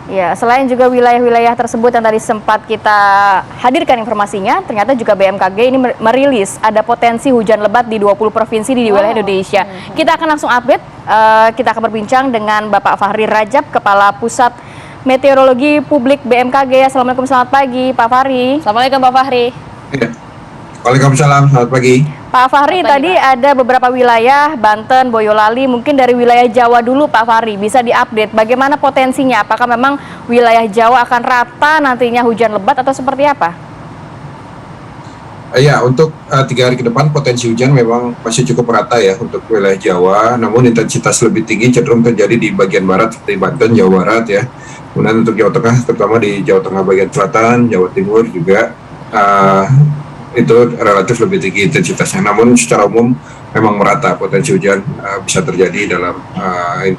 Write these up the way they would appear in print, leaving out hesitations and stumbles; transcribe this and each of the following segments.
Ya, selain juga wilayah-wilayah tersebut yang tadi sempat kita hadirkan informasinya, ternyata juga BMKG ini merilis ada potensi hujan lebat di 20 provinsi di wilayah Indonesia. Kita akan langsung update, kita akan berbincang dengan Bapak Fahri Rajab, Kepala Pusat Meteorologi Publik BMKG. Assalamualaikum, selamat pagi Pak Fahri. Assalamualaikum Pak Fahri. Ya. Waalaikumsalam, selamat pagi. Pak Fahri, tadi ada beberapa wilayah, Banten, Boyolali, mungkin dari wilayah Jawa dulu Pak Fahri, bisa diupdate bagaimana potensinya? Apakah memang wilayah Jawa akan rata nantinya hujan lebat atau seperti apa? Ya, untuk 3 hari ke depan potensi hujan memang masih cukup rata ya untuk wilayah Jawa, namun intensitas lebih tinggi cenderung terjadi di bagian barat seperti Banten, Jawa Barat ya. Kemudian untuk Jawa Tengah, terutama di Jawa Tengah bagian selatan, Jawa Timur juga itu relatif lebih tinggi intensitasnya. Namun secara umum memang merata potensi hujan bisa terjadi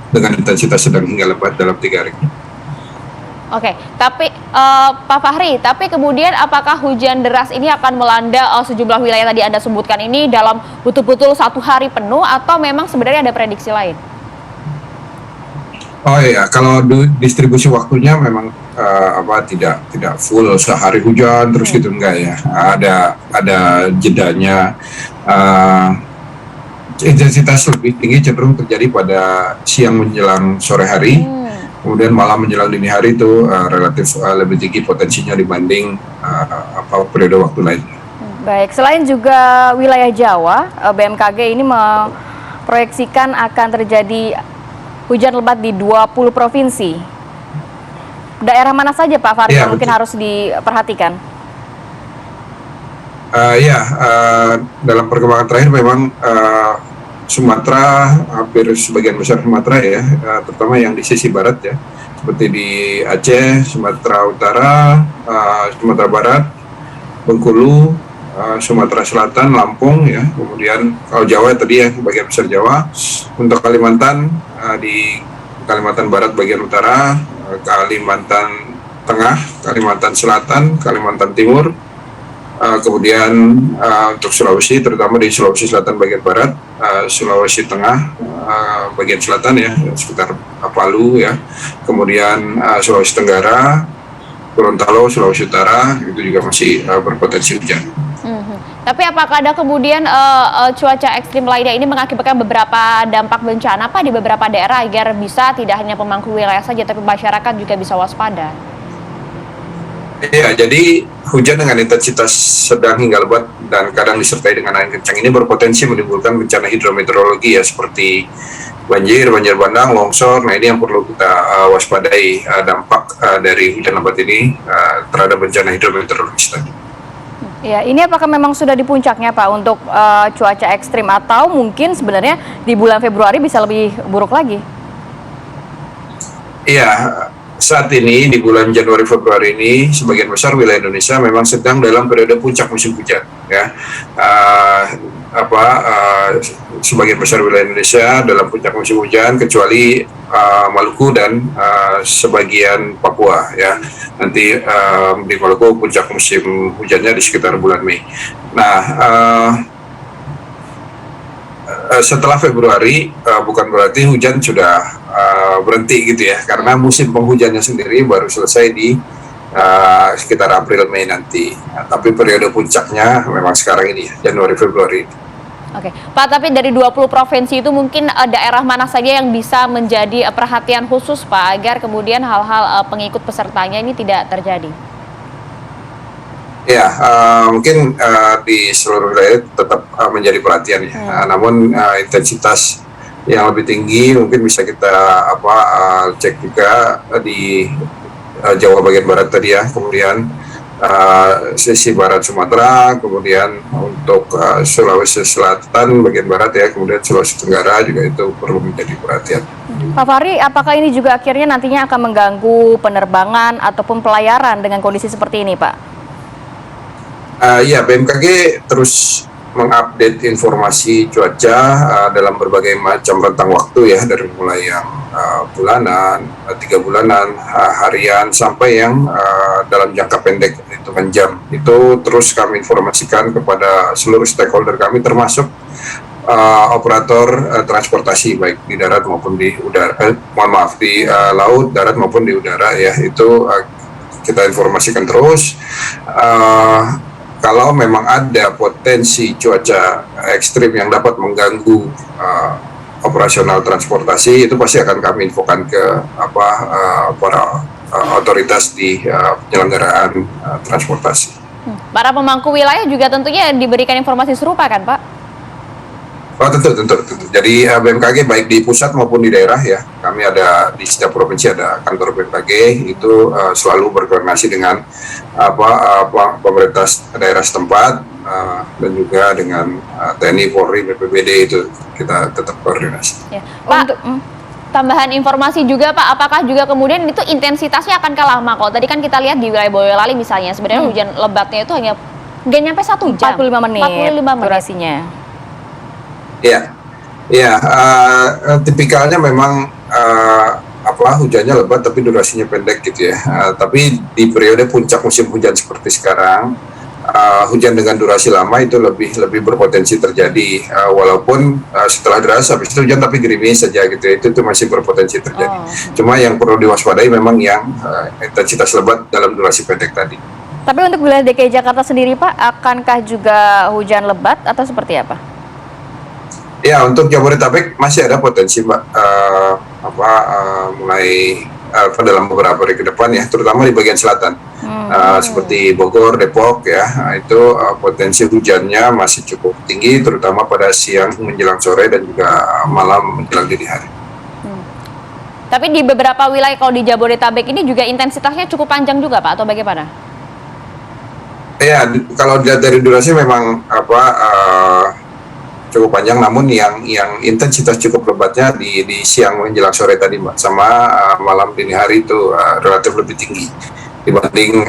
dengan intensitas sedang hingga lebat dalam 3 hari. Oke, tapi Pak Fahri, tapi kemudian apakah hujan deras ini akan melanda sejumlah wilayah tadi Anda sebutkan ini dalam betul-betul 1 hari penuh atau memang sebenarnya ada prediksi lain? Oh iya, kalau distribusi waktunya memang tidak full sehari hujan terus gitu, enggak ya. Ada jedanya. Intensitas lebih tinggi cenderung terjadi pada siang menjelang sore hari. Kemudian malam menjelang dini hari itu relatif lebih tinggi potensinya dibanding periode waktu lain. Baik, selain juga wilayah Jawa, BMKG ini memproyeksikan akan terjadi hujan lebat di 20 provinsi. Daerah mana saja Pak Fahri yang mungkin harus diperhatikan? Dalam perkembangan terakhir memang Sumatera, hampir sebagian besar Sumatera ya, terutama yang di sisi barat ya, seperti di Aceh, Sumatera Utara, Sumatera Barat, Bengkulu, Sumatera Selatan, Lampung ya, kemudian kalau Jawa tadi ya bagian besar Jawa. Untuk Kalimantan, di Kalimantan Barat bagian utara, Kalimantan Tengah, Kalimantan Selatan, Kalimantan Timur, kemudian untuk Sulawesi, terutama di Sulawesi Selatan bagian barat, Sulawesi Tengah bagian selatan ya, sekitar Palu ya, kemudian Sulawesi Tenggara, Gorontalo, Sulawesi Utara itu juga masih berpotensi hujan. Tapi apakah ada kemudian cuaca ekstrim lainnya ini mengakibatkan beberapa dampak bencana Pak di beberapa daerah agar bisa tidak hanya pemangku wilayah saja tapi masyarakat juga bisa waspada? Ya, jadi hujan dengan intensitas sedang hingga lebat dan kadang disertai dengan angin kencang ini berpotensi menimbulkan bencana hidrometeorologi ya, seperti banjir bandang, longsor. Nah, ini yang perlu kita waspadai dampak dari hujan lebat ini terhadap bencana hidrometeorologis tadi. Ya, ini apakah memang sudah di puncaknya Pak untuk cuaca ekstrim atau mungkin sebenarnya di bulan Februari bisa lebih buruk lagi? Iya, saat ini di bulan Januari Februari ini sebagian besar wilayah Indonesia memang sedang dalam periode puncak musim hujan ya. Sebagian besar wilayah Indonesia dalam puncak musim hujan kecuali Maluku dan sebagian Papua ya. Nanti di Maluku puncak musim hujannya di sekitar bulan Mei. Nah, setelah Februari bukan berarti hujan sudah berhenti gitu ya, karena musim penghujannya sendiri baru selesai di sekitar April Mei nanti. Tapi periode puncaknya memang sekarang ini ya, Januari Februari. Oke, Pak, tapi dari 20 provinsi itu mungkin daerah mana saja yang bisa menjadi perhatian khusus Pak agar kemudian hal-hal pengikut pesertanya ini tidak terjadi? Ya, mungkin di seluruh wilayah tetap menjadi perhatian ya. Namun intensitas yang lebih tinggi mungkin bisa kita cek juga di Jawa bagian barat tadi ya, kemudian sisi barat Sumatera, kemudian untuk Sulawesi Selatan bagian barat ya, kemudian Sulawesi Tenggara juga itu perlu menjadi perhatian. Pak Fahri, apakah ini juga akhirnya nantinya akan mengganggu penerbangan ataupun pelayaran dengan kondisi seperti ini Pak? Ya, BMKG terus mengupdate informasi cuaca dalam berbagai macam rentang waktu ya, dari mulai yang bulanan, 3 bulanan, harian, sampai yang dalam jangka pendek hitungan jam. Itu terus kami informasikan kepada seluruh stakeholder kami, termasuk operator transportasi baik di darat maupun di udara, di laut, darat maupun di udara ya, itu kita informasikan terus. Kalau memang ada potensi cuaca ekstrim yang dapat mengganggu operasional transportasi, itu pasti akan kami infokan ke para otoritas di penyelenggaraan transportasi. Para pemangku wilayah juga tentunya diberikan informasi serupa kan, Pak? Oh, tentu. Jadi BMKG baik di pusat maupun di daerah ya, kami ada di setiap provinsi ada kantor BMKG, itu selalu berkoordinasi dengan pemerintah daerah setempat dan juga dengan TNI, Polri, BPBD, itu kita tetap koordinasi. Ya. Pak, tambahan informasi juga Pak, apakah juga kemudian itu intensitasnya akan kalah lama? Kalau tadi kan kita lihat di wilayah Boyolali misalnya, sebenarnya hujan lebatnya itu hanya nggak nyampe 1 jam. 45 menit 45 menit durasinya. Ya, tipikalnya memang hujannya lebat tapi durasinya pendek gitu ya. Tapi di periode puncak musim hujan seperti sekarang, hujan dengan durasi lama itu lebih berpotensi terjadi, walaupun setelah deras habis itu hujan tapi gerimis saja gitu ya, itu masih berpotensi terjadi. Cuma yang perlu diwaspadai memang yang intensitas lebat dalam durasi pendek tadi. Tapi untuk wilayah DKI Jakarta sendiri Pak, akankah juga hujan lebat atau seperti apa? Ya, untuk Jabodetabek masih ada potensi Mbak, mulai dalam beberapa hari ke depan ya, terutama di bagian selatan, seperti Bogor, Depok ya, itu potensi hujannya masih cukup tinggi, terutama pada siang menjelang sore dan juga malam menjelang dini hari. Tapi di beberapa wilayah kalau di Jabodetabek ini juga intensitasnya cukup panjang juga Pak, atau bagaimana? Ya, kalau dilihat dari durasi memang cukup panjang, namun yang intensitas cukup lebatnya di siang menjelang sore tadi Mbak, sama malam dini hari itu relatif lebih tinggi dibanding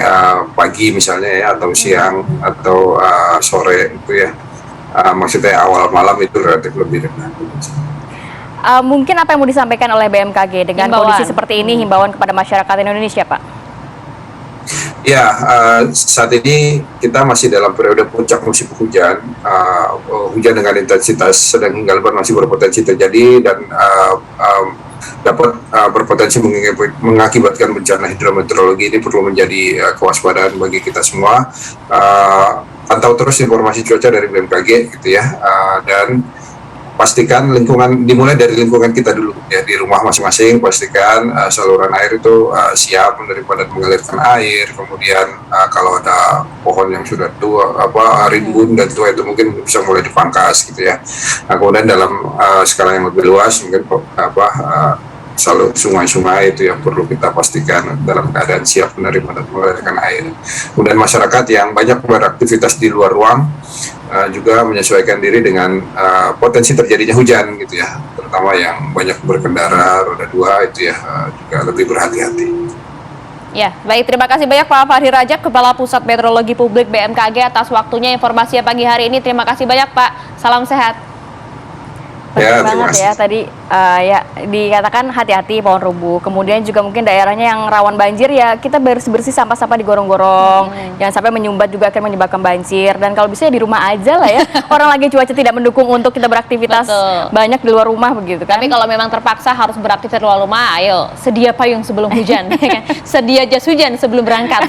pagi misalnya ya, atau siang atau sore itu ya, maksudnya awal malam itu relatif lebih rendah. Mungkin apa yang mau disampaikan oleh BMKG dengan kondisi seperti ini, himbauan kepada masyarakat Indonesia Pak? Ya, saat ini kita masih dalam periode puncak musim hujan. Hujan dengan intensitas sedang hingga lebat masih berpotensi terjadi dan dapat berpotensi mengakibatkan bencana hidrometeorologi. Ini perlu menjadi kewaspadaan bagi kita semua. Pantau terus informasi cuaca dari BMKG gitu ya, dan pastikan dimulai dari lingkungan kita dulu ya, di rumah masing-masing pastikan saluran air itu siap daripada mengalirkan air. Kemudian kalau ada pohon yang sudah tua, rimbun dan tua, itu mungkin bisa mulai dipangkas gitu ya. Kemudian dalam skala yang lebih luas mungkin sungai-sungai itu yang perlu kita pastikan dalam keadaan siap menerima dan mengalirkan air. Kemudian masyarakat yang banyak beraktivitas di luar ruang juga menyesuaikan diri dengan potensi terjadinya hujan gitu ya, terutama yang banyak berkendara roda 2 itu ya, juga lebih berhati-hati. Ya, baik, terima kasih banyak Pak Fahri Rajab, Kepala Pusat Meteorologi Publik BMKG atas waktunya, informasinya pagi hari ini. Terima kasih banyak Pak, salam sehat. Penting banget ya tadi ya dikatakan hati-hati pohon rubuh, kemudian juga mungkin daerahnya yang rawan banjir ya kita bersih-bersih sampah-sampah di gorong-gorong, jangan sampai menyumbat juga akan menyebabkan banjir. Dan kalau bisa di rumah aja lah ya, orang lagi cuaca tidak mendukung untuk kita beraktivitas banyak di luar rumah begitu kan. Tapi kalau memang terpaksa harus beraktivitas di luar rumah, ayo sedia payung sebelum hujan, sedia jas hujan sebelum berangkat.